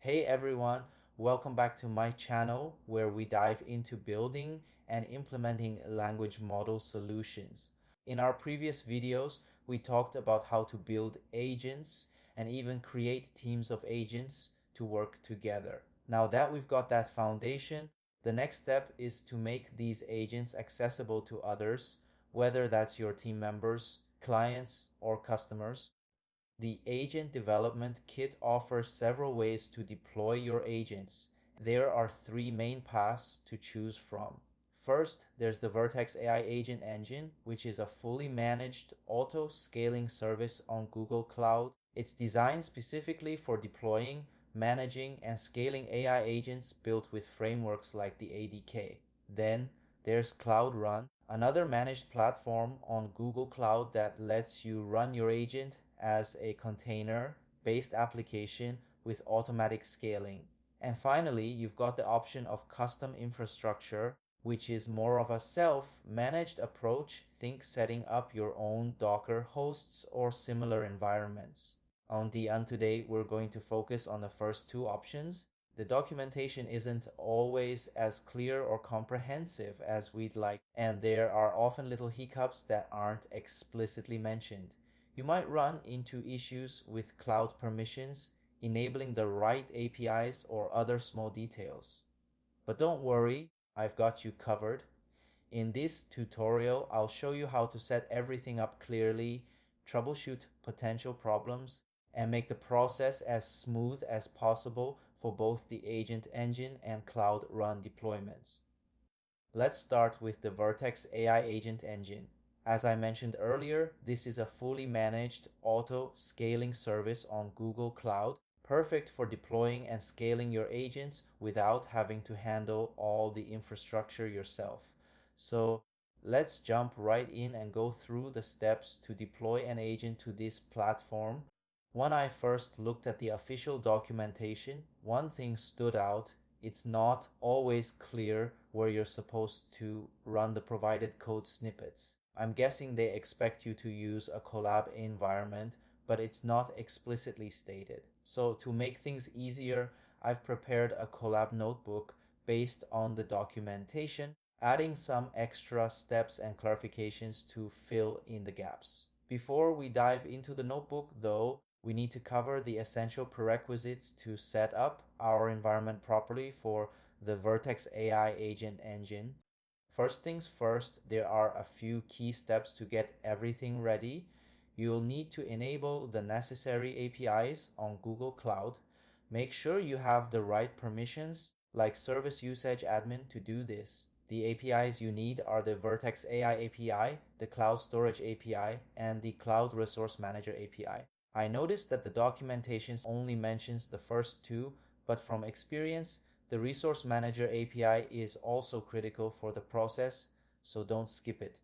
Hey everyone, welcome back to my channel where we dive into building and implementing language model solutions. In our previous videos, we talked about how to build agents and even create teams of agents to work together. Now that we've got that foundation, the next step is to make these agents accessible to others, whether that's your team members, clients, or customers. The Agent Development Kit offers several ways to deploy your agents. There are three main paths to choose from. First, there's the Vertex AI Agent Engine, which is a fully managed auto-scaling service on Google Cloud. It's designed specifically for deploying, managing, and scaling AI agents built with frameworks like the ADK. Then, there's Cloud Run, another managed platform on Google Cloud that lets you run your agent as a container-based application with automatic scaling. And finally, you've got the option of custom infrastructure, which is more of a self-managed approach. Think setting up your own Docker hosts or similar environments. And today, we're going to focus on the first two options. The documentation isn't always as clear or comprehensive as we'd like, and there are often little hiccups that aren't explicitly mentioned. You might run into issues with cloud permissions, enabling the right APIs, or other small details. But don't worry, I've got you covered. In this tutorial, I'll show you how to set everything up clearly, troubleshoot potential problems, and make the process as smooth as possible for both the Agent Engine and Cloud Run deployments. Let's start with the Vertex AI Agent Engine. As I mentioned earlier, this is a fully managed auto-scaling service on Google Cloud, perfect for deploying and scaling your agents without having to handle all the infrastructure yourself. So let's jump right in and go through the steps to deploy an agent to this platform. When I first looked at the official documentation, one thing stood out. It's not always clear where you're supposed to run the provided code snippets. I'm guessing they expect you to use a Colab environment, but it's not explicitly stated. So to make things easier, I've prepared a Colab notebook based on the documentation, adding some extra steps and clarifications to fill in the gaps. Before we dive into the notebook, though, we need to cover the essential prerequisites to set up our environment properly for the Vertex AI Agent Engine. First things first, there are a few key steps to get everything ready. You'll need to enable the necessary APIs on Google Cloud. Make sure you have the right permissions, like Service Usage Admin, to do this. The APIs you need are the Vertex AI API, the Cloud Storage API, and the Cloud Resource Manager API. I noticed that the documentation only mentions the first two, but from experience, the Resource Manager API is also critical for the process, so don't skip it.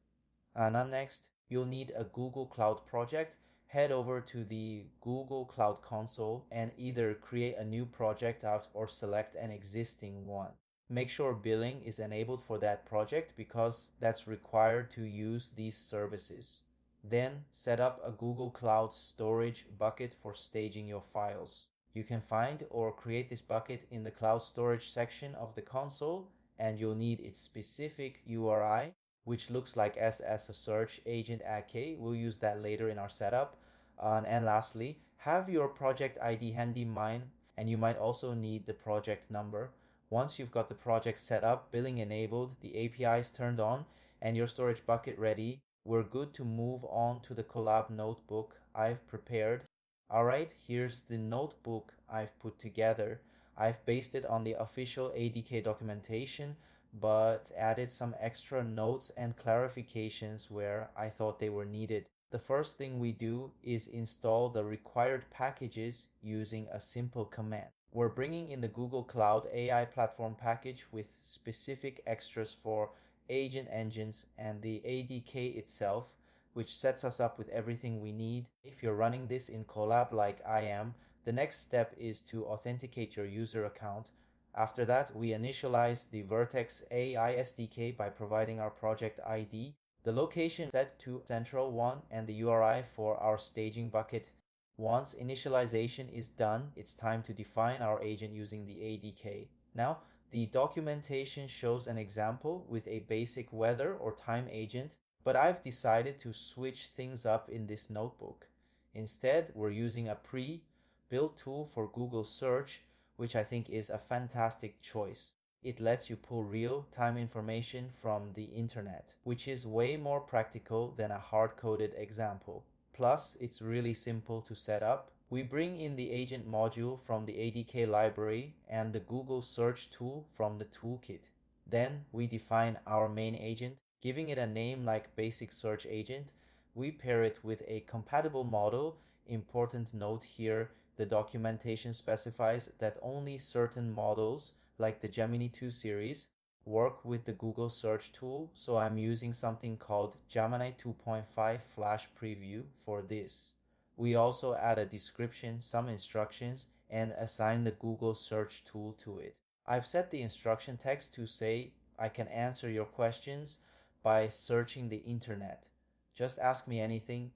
And next, you'll need a Google Cloud project. Head over to the Google Cloud Console and either create a new project out or select an existing one. Make sure billing is enabled for that project because that's required to use these services. Then set up a Google Cloud storage bucket for staging your files. You can find or create this bucket in the cloud storage section of the console, and you'll need its specific URI, which looks like as a search agent AdkApp. We'll use that later in our setup. And lastly, have your project ID handy mine, and you might also need the project number. Once you've got the project set up, billing enabled, the APIs turned on, and your storage bucket ready, we're good to move on to the Colab notebook I've prepared. Alright, here's the notebook I've put together. I've based it on the official ADK documentation, but added some extra notes and clarifications where I thought they were needed. The first thing we do is install the required packages using a simple command. We're bringing in the Google Cloud AI Platform package with specific extras for agent engines and the ADK itself, which sets us up with everything we need. If you're running this in Colab like I am, the next step is to authenticate your user account. After that, we initialize the Vertex AI SDK by providing our project ID, the location set to central one, and the URI for our staging bucket. Once initialization is done, it's time to define our agent using the ADK. Now, the documentation shows an example with a basic weather or time agent, but I've decided to switch things up in this notebook. Instead, we're using a pre-built tool for Google Search, which I think is a fantastic choice. It lets you pull real-time information from the internet, which is way more practical than a hard-coded example. Plus, it's really simple to set up. We bring in the agent module from the ADK library and the Google search tool from the toolkit. Then we define our main agent, giving it a name like basic search agent. We pair it with a compatible model. Important note here, the documentation specifies that only certain models, like the Gemini 2 series, work with the Google search tool, so I'm using something called Gemini 2.5 Flash Preview for this. We also add a description, some instructions, and assign the Google search tool to it. I've set the instruction text to say I can answer your questions by searching the internet. Just ask me anything.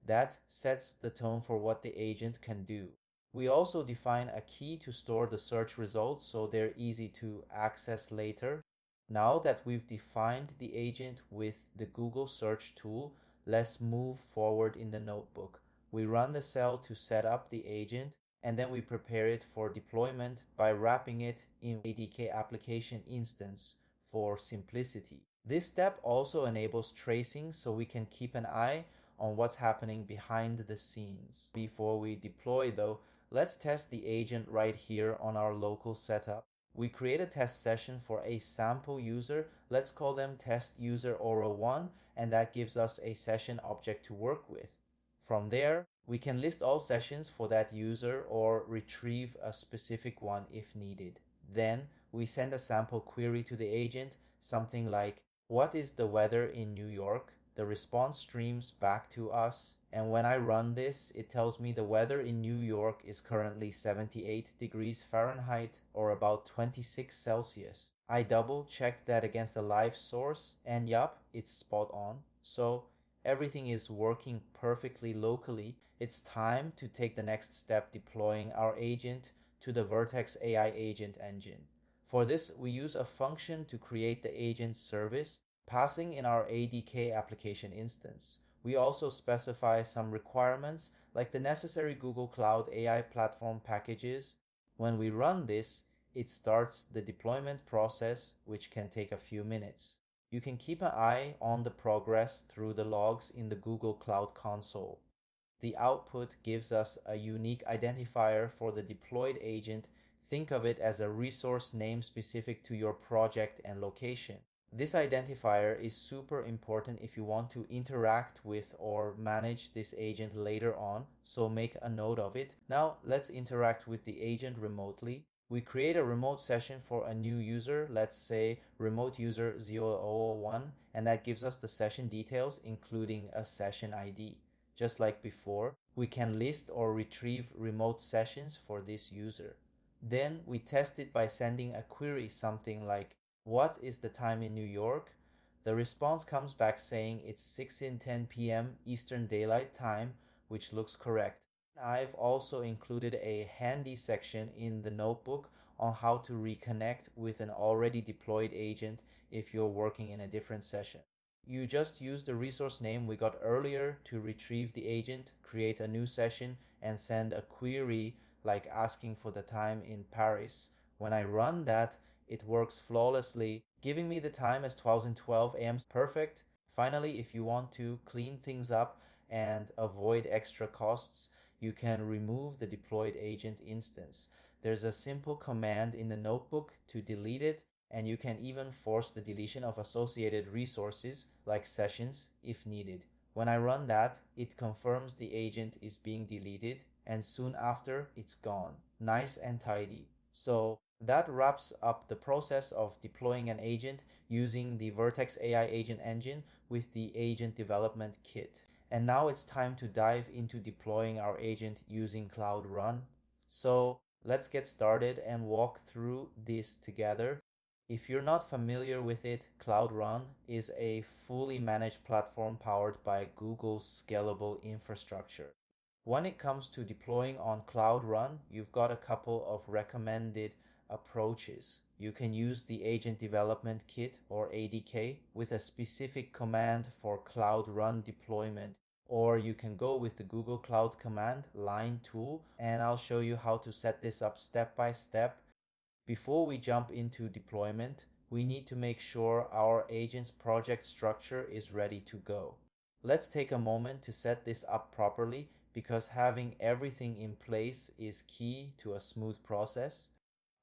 That sets the tone for what the agent can do. We also define a key to store the search results so they're easy to access later. Now that we've defined the agent with the Google search tool, let's move forward in the notebook. We run the cell to set up the agent, and then we prepare it for deployment by wrapping it in ADK application instance for simplicity. This step also enables tracing so we can keep an eye on what's happening behind the scenes. Before we deploy though, let's test the agent right here on our local setup. We create a test session for a sample user. Let's call them test user Aura1, and that gives us a session object to work with. From there, we can list all sessions for that user or retrieve a specific one if needed. Then we send a sample query to the agent, something like, "What is the weather in New York?" The response streams back to us, and when I run this, it tells me the weather in New York is currently 78 degrees Fahrenheit or about 26 Celsius. I double checked that against a live source, and yup, it's spot on. So everything is working perfectly locally. It's time to take the next step, deploying our agent to the Vertex AI Agent Engine. For this, we use a function to create the agent service, passing in our ADK application instance. We also specify some requirements like the necessary Google Cloud AI platform packages. When we run this, it starts the deployment process, which can take a few minutes. You can keep an eye on the progress through the logs in the Google Cloud Console. The output gives us a unique identifier for the deployed agent. Think of it as a resource name specific to your project and location. This identifier is super important if you want to interact with or manage this agent later on, so make a note of it. Now let's interact with the agent remotely. We create a remote session for a new user, let's say remote user 001, and that gives us the session details including a session ID. Just like before, we can list or retrieve remote sessions for this user. Then we test it by sending a query, something like, "What is the time in New York?" The response comes back saying it's 6:10 p.m. Eastern Daylight Time, which looks correct. I've also included a handy section in the notebook on how to reconnect with an already deployed agent if you're working in a different session. You just use the resource name we got earlier to retrieve the agent, create a new session, and send a query like asking for the time in Paris. When I run that, it works flawlessly, giving me the time as 12:12 a.m. Perfect. Finally, if you want to clean things up and avoid extra costs, you can remove the deployed agent instance. There's a simple command in the notebook to delete it, and you can even force the deletion of associated resources like sessions if needed. When I run that, it confirms the agent is being deleted, and soon after it's gone. Nice and tidy. So that wraps up the process of deploying an agent using the Vertex AI Agent Engine with the Agent Development Kit. And now it's time to dive into deploying our agent using Cloud Run. So let's get started and walk through this together. If you're not familiar with it, Cloud Run is a fully managed platform powered by Google's scalable infrastructure. When it comes to deploying on Cloud Run, you've got a couple of recommended approaches. You can use the Agent Development Kit or ADK with a specific command for Cloud Run deployment, or you can go with the Google Cloud Command line tool, and I'll show you how to set this up step by step. Before we jump into deployment, we need to make sure our agent's project structure is ready to go. Let's take a moment to set this up properly because having everything in place is key to a smooth process.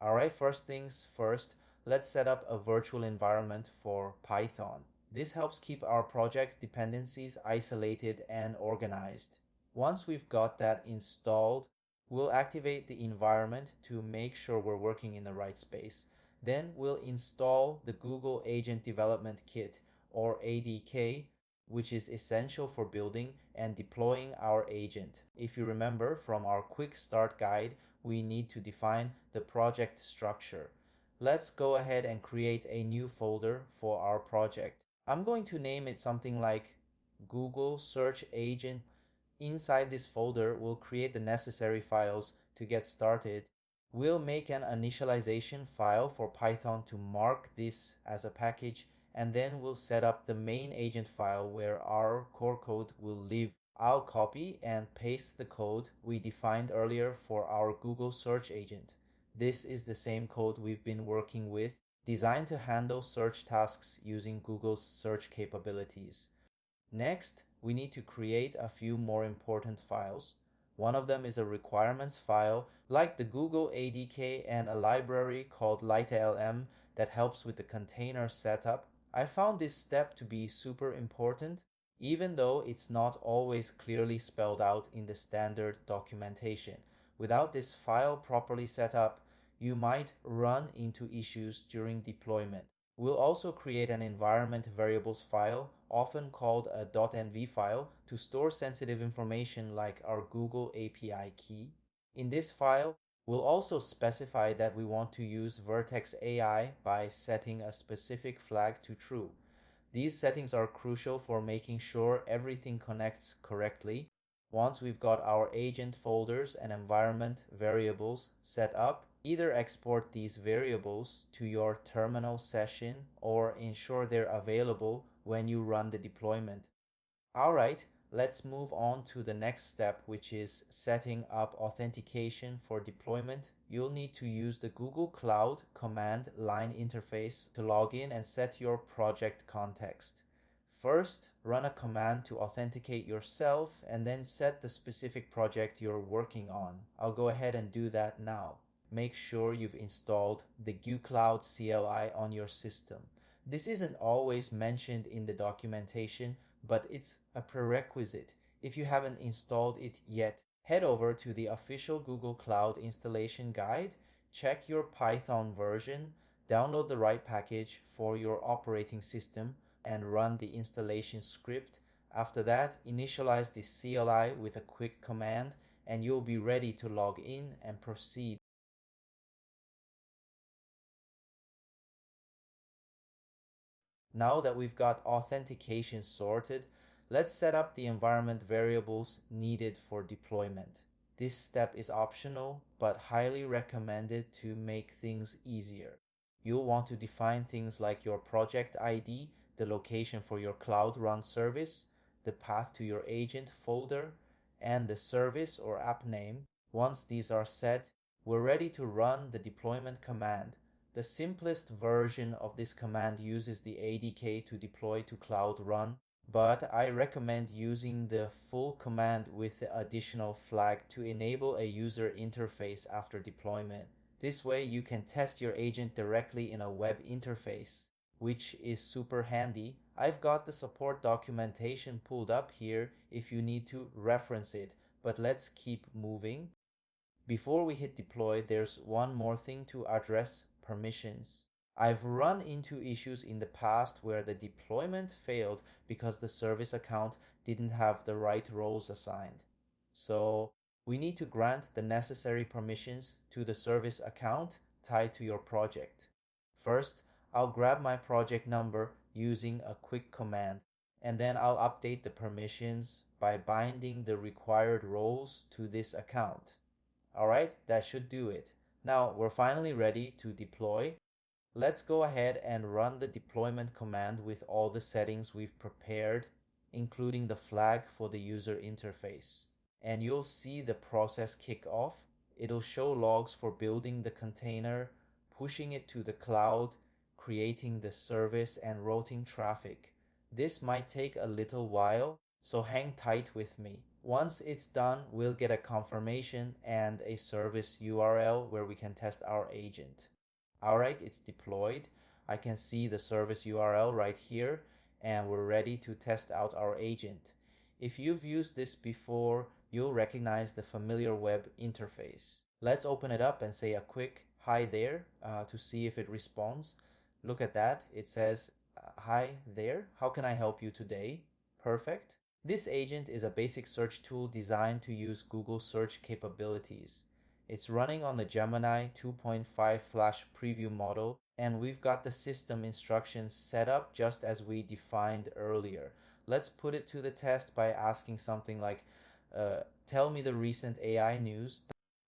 Alright, first things first, let's set up a virtual environment for Python. This helps keep our project dependencies isolated and organized. Once we've got that installed, we'll activate the environment to make sure we're working in the right space. Then we'll install the Google Agent Development Kit or ADK, which is essential for building and deploying our agent. If you remember from our quick start guide, we need to define the project structure. Let's go ahead and create a new folder for our project. I'm going to name it something like Google Search Agent. Inside this folder, we'll create the necessary files to get started. We'll make an initialization file for Python to mark this as a package, and then we'll set up the main agent file where our core code will live. I'll copy and paste the code we defined earlier for our Google search agent. This is the same code we've been working with, designed to handle search tasks using Google's search capabilities. Next, we need to create a few more important files. One of them is a requirements file, like the Google ADK, and a library called LiteLM that helps with the container setup. I found this step to be super important, even though it's not always clearly spelled out in the standard documentation. Without this file properly set up, you might run into issues during deployment. We'll also create an environment variables file, often called a .env file, to store sensitive information like our Google API key. In this file, we'll also specify that we want to use Vertex AI by setting a specific flag to true. These settings are crucial for making sure everything connects correctly. Once we've got our agent folders and environment variables set up, either export these variables to your terminal session or ensure they're available when you run the deployment. Alright, let's move on to the next step, which is setting up authentication for deployment. You'll need to use the Google Cloud command line interface to log in and set your project context. First, run a command to authenticate yourself and then set the specific project you're working on. I'll go ahead and do that now. Make sure you've installed the gcloud CLI on your system. This isn't always mentioned in the documentation, but it's a prerequisite. If you haven't installed it yet, head over to the official Google Cloud installation guide, check your Python version, download the right package for your operating system, and run the installation script. After that, initialize the CLI with a quick command, and you'll be ready to log in and proceed. Now that we've got authentication sorted, let's set up the environment variables needed for deployment. This step is optional, but highly recommended to make things easier. You'll want to define things like your project ID, the location for your Cloud Run service, the path to your agent folder, and the service or app name. Once these are set, we're ready to run the deployment command. The simplest version of this command uses the ADK to deploy to Cloud Run, but I recommend using the full command with the additional flag to enable a user interface after deployment. This way you can test your agent directly in a web interface, which is super handy. I've got the support documentation pulled up here if you need to reference it, but let's keep moving. Before we hit deploy, there's one more thing to address: permissions. I've run into issues in the past where the deployment failed because the service account didn't have the right roles assigned. So we need to grant the necessary permissions to the service account tied to your project. First, I'll grab my project number using a quick command, and then I'll update the permissions by binding the required roles to this account. All right, that should do it. Now we're finally ready to deploy. Let's go ahead and run the deployment command with all the settings we've prepared, including the flag for the user interface. And you'll see the process kick off. It'll show logs for building the container, pushing it to the cloud, creating the service, and routing traffic. This might take a little while, so hang tight with me. Once it's done, we'll get a confirmation and a service URL where we can test our agent. Alright, it's deployed. I can see the service URL right here, and we're ready to test out our agent. If you've used this before, you'll recognize the familiar web interface. Let's open it up and say a quick hi there to see if it responds. Look at that. It says, hi there. How can I help you today? Perfect. This agent is a basic search tool designed to use Google search capabilities. It's running on the Gemini 2.5 Flash preview model, and we've got the system instructions set up just as we defined earlier. Let's put it to the test by asking something like, tell me the recent AI news.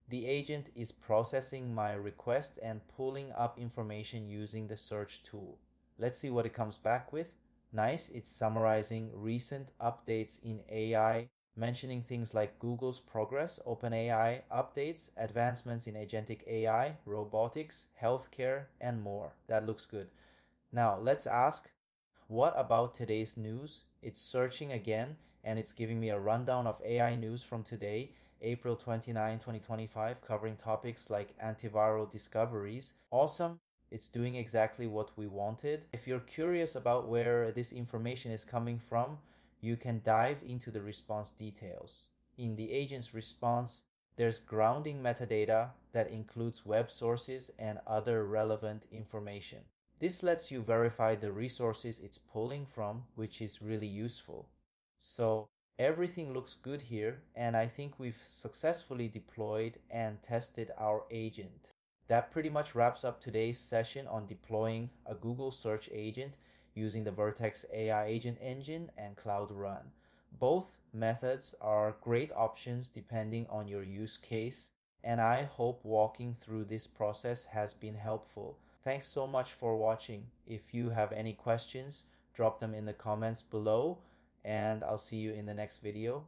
The agent is processing my request and pulling up information using the search tool. Let's see what it comes back with. Nice, it's summarizing recent updates in AI, mentioning things like Google's progress, OpenAI updates, advancements in agentic AI, robotics, healthcare, and more. That looks good. Now let's ask, what about today's news? It's searching again, and it's giving me a rundown of AI news from today, April 29, 2025, covering topics like antiviral discoveries. Awesome. It's doing exactly what we wanted. If you're curious about where this information is coming from, you can dive into the response details. In the agent's response, there's grounding metadata that includes web sources and other relevant information. This lets you verify the resources it's pulling from, which is really useful. So everything looks good here, and I think we've successfully deployed and tested our agent. That pretty much wraps up today's session on deploying a Google search agent using the Vertex AI Agent Engine and Cloud Run. Both methods are great options depending on your use case, and I hope walking through this process has been helpful. Thanks so much for watching. If you have any questions, drop them in the comments below, and I'll see you in the next video.